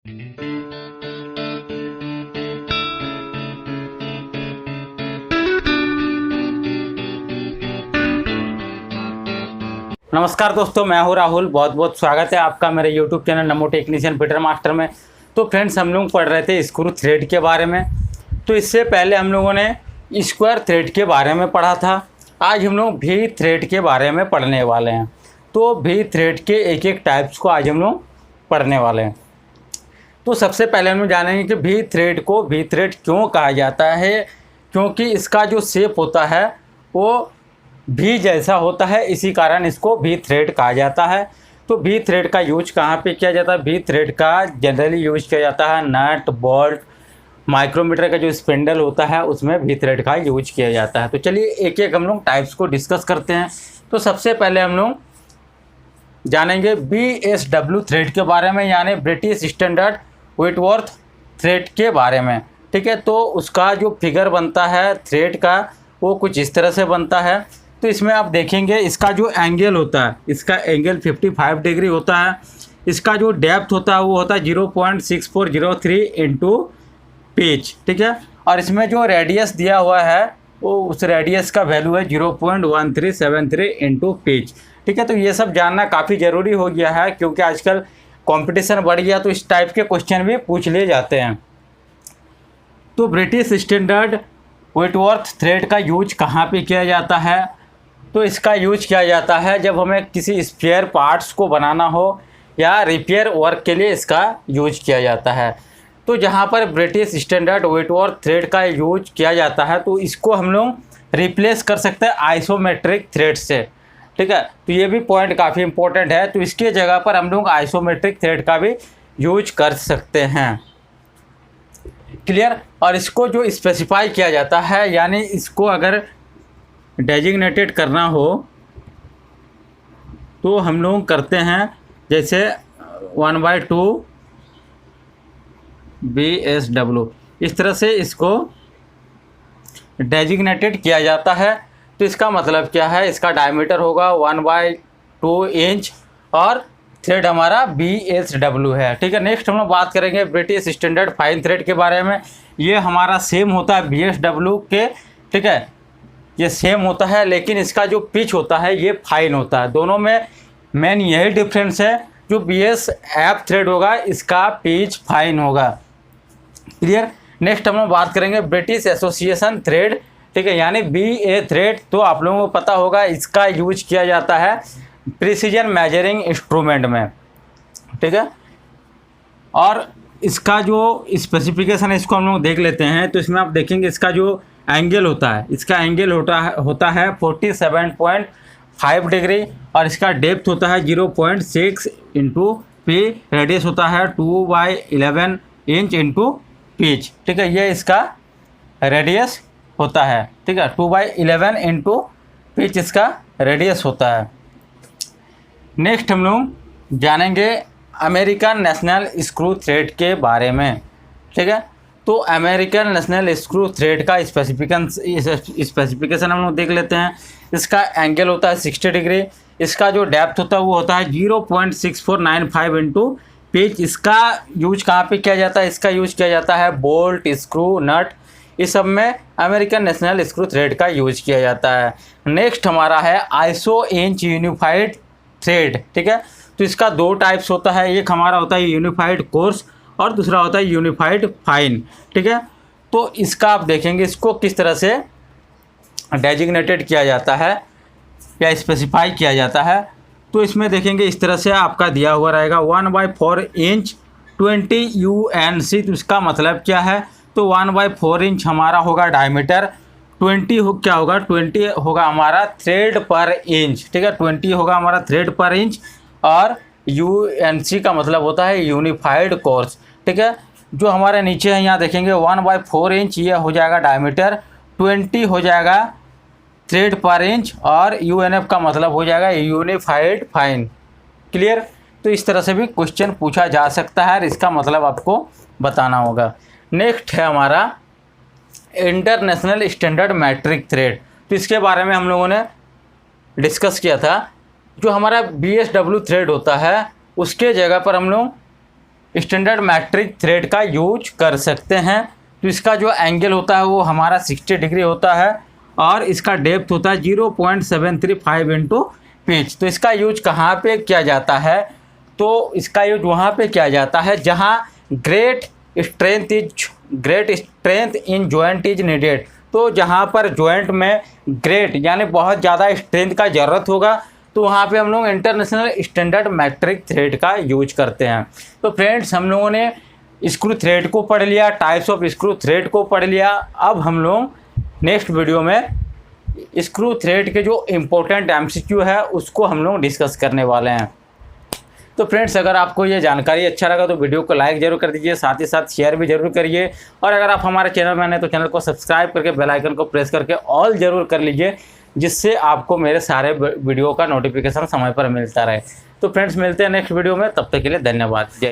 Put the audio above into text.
नमस्कार दोस्तों, मैं हूं राहुल। बहुत बहुत स्वागत है आपका मेरे YouTube चैनल नमो टेक्नीशियन फिटर मास्टर में। तो फ्रेंड्स, हम लोग पढ़ रहे थे स्क्रू थ्रेड के बारे में। तो इससे पहले हम लोगों ने स्क्वायर थ्रेड के बारे में पढ़ा था। आज हम लोग भी थ्रेड के बारे में पढ़ने वाले हैं। तो भी थ्रेड के एक एक टाइप्स को आज हम लोग पढ़ने वाले हैं। तो सबसे पहले हम लोग जानेंगे कि भी थ्रेड को भी थ्रेड क्यों कहा जाता है। क्योंकि इसका जो शेप होता है वो भी जैसा होता है, इसी कारण इसको भी थ्रेड कहा जाता है। तो भी थ्रेड का यूज कहाँ पे किया जाता है? भी थ्रेड का जनरली यूज किया जाता है नट, बोल्ट, माइक्रोमीटर का जो स्पिंडल होता है उसमें भी थ्रेड का यूज किया जाता है। तो चलिए एक एक हम लोग टाइप्स को डिस्कस करते हैं। तो सबसे पहले हम लोग जानेंगे BSW थ्रेड के बारे में, यानी ब्रिटिश स्टैंडर्ड व्हिटवर्थ थ्रेड के बारे में। ठीक है, तो उसका जो फिगर बनता है थ्रेड का वो कुछ इस तरह से बनता है। तो इसमें आप देखेंगे इसका जो एंगल होता है, इसका एंगल 55 डिग्री होता है। इसका जो डेप्थ होता है वो होता है 0.6403 इंटू पिच। ठीक है, और इसमें जो रेडियस दिया हुआ है वो उस रेडियस का वैल्यू है 0.1373 इंटू पिच। ठीक है, तो ये सब जानना काफ़ी ज़रूरी हो गया है क्योंकि आजकल कंपटीशन बढ़ गया, तो इस टाइप के क्वेश्चन भी पूछ लिए जाते हैं। तो ब्रिटिश स्टैंडर्ड व्हिटवर्थ थ्रेड का यूज कहाँ पे किया जाता है? तो इसका यूज किया जाता है जब हमें किसी स्पेयर पार्ट्स को बनाना हो या रिपेयर वर्क के लिए इसका यूज किया जाता है। तो जहाँ पर ब्रिटिश स्टैंडर्ड व्हिटवर्थ थ्रेड का यूज किया जाता है तो इसको हम लोग रिप्लेस कर सकते हैं आइसोमेट्रिक थ्रेड से। ठीक है, तो ये भी पॉइंट काफ़ी इंपॉर्टेंट है। तो इसके जगह पर हम लोग आइसोमेट्रिक थ्रेड का भी यूज कर सकते हैं। क्लियर? और इसको जो स्पेसिफाई किया जाता है, यानी इसको अगर डेजिग्नेटेड करना हो तो हम लोग करते हैं जैसे 1/2 BSW, इस तरह से इसको डेजिग्नेटेड किया जाता है। तो इसका मतलब क्या है? इसका डायमीटर होगा 1/2 इंच और थ्रेड हमारा BSW है। ठीक है, नेक्स्ट हम लोग बात करेंगे ब्रिटिश स्टैंडर्ड फाइन थ्रेड के बारे में। ये हमारा सेम होता है BSW के। ठीक है, ये सेम होता है लेकिन इसका जो पिच होता है ये फाइन होता है। दोनों में मेन यही डिफरेंस है। जो BSF थ्रेड होगा इसका पिच फाइन होगा। क्लियर? नेक्स्ट हम लोग बात करेंगे ब्रिटिश एसोसिएशन थ्रेड। ठीक है, यानी BA थ्रेड। तो आप लोगों को पता होगा इसका यूज किया जाता है प्रिसीजन मेजरिंग इंस्ट्रूमेंट में। ठीक है, और इसका जो स्पेसिफिकेशन है इसको हम लोग देख लेते हैं। तो इसमें आप देखेंगे इसका जो एंगल होता है, इसका एंगल होता है 47.5 डिग्री और इसका डेप्थ होता है 0.6 इंटू पी। रेडियस होता है 2/11 इंच इंटू पिच। ठीक है, ये इसका रेडियस होता है। ठीक है, 2/11 इंटू पिच इसका रेडियस होता है। नेक्स्ट हम लोग जानेंगे अमेरिकन नेशनल स्क्रू थ्रेड के बारे में। ठीक है, तो अमेरिकन नेशनल स्क्रू थ्रेड का स्पेसिफिकेशन हम लोग देख लेते हैं। इसका एंगल होता है 60 डिग्री। इसका जो डेप्थ होता है वो होता है 0.6495 इंटू पिच। इसका यूज कहाँ पे किया जाता है? इसका यूज किया जाता है बोल्ट, स्क्रू, नट, इस सब में अमेरिकन नेशनल स्क्रू थ्रेड का यूज किया जाता है। नेक्स्ट हमारा है आइसो इंच यूनिफाइड थ्रेड। ठीक है, तो इसका दो टाइप्स होता है। एक हमारा होता है यूनिफाइड कोर्स और दूसरा होता है यूनिफाइड फाइन। ठीक है, तो इसका आप देखेंगे इसको किस तरह से डेजिग्नेटेड किया जाता है या स्पेसिफाई किया जाता है। तो इसमें देखेंगे इस तरह से आपका दिया हुआ रहेगा 1/4 इंच 20 UNC। तो इसका मतलब क्या है? तो 1/4 इंच हमारा होगा डायमीटर, 20 क्या होगा? 20 होगा हमारा थ्रेड पर इंच। ठीक है, 20 होगा हमारा थ्रेड पर इंच और UNC का मतलब होता है यूनिफाइड कोर्स। ठीक है, जो हमारे नीचे है यहाँ देखेंगे 1/4 इंच ये हो जाएगा डायमीटर, 20 हो जाएगा थ्रेड पर इंच और UNF का मतलब हो जाएगा यूनिफाइड फाइन। क्लियर? तो इस तरह से भी क्वेश्चन पूछा जा सकता है और इसका मतलब आपको बताना होगा। नेक्स्ट है हमारा इंटरनेशनल स्टैंडर्ड मैट्रिक थ्रेड। तो इसके बारे में हम लोगों ने डिस्कस किया था। जो हमारा BSW थ्रेड होता है उसके जगह पर हम लोग स्टैंडर्ड मैट्रिक थ्रेड का यूज कर सकते हैं। तो इसका जो एंगल होता है वो हमारा 60 डिग्री होता है और इसका डेप्थ होता है 0.735 इंटू पिच। तो इसका यूज कहाँ पे किया जाता है? तो इसका यूज वहाँ पे किया जाता है जहाँ great strength in joint is needed. तो जहाँ पर जॉइंट में ग्रेट यानी बहुत ज़्यादा स्ट्रेंथ का ज़रूरत होगा तो वहाँ पे हम लोग इंटरनेशनल स्टैंडर्ड मैट्रिक थ्रेड का यूज करते हैं। तो फ्रेंड्स हम लोगों ने स्क्रू थ्रेड को पढ़ लिया, टाइप्स ऑफ स्क्रू थ्रेड को पढ़ लिया। अब हम लोग नेक्स्ट वीडियो में स्क्रू थ्रेड के जो इम्पोर्टेंट MCQ है उसको हम लोग डिस्कस करने वाले हैं। तो फ्रेंड्स अगर आपको ये जानकारी अच्छा लगा तो वीडियो को लाइक जरूर कर दीजिए, साथ ही साथ शेयर भी जरूर करिए। और अगर आप हमारे चैनल में नए तो चैनल को सब्सक्राइब करके बेल आइकन को प्रेस करके ऑल जरूर कर लीजिए, जिससे आपको मेरे सारे वीडियो का नोटिफिकेशन समय पर मिलता रहे। तो फ्रेंड्स मिलते हैं नेक्स्ट वीडियो में, तब तक के लिए धन्यवाद। जय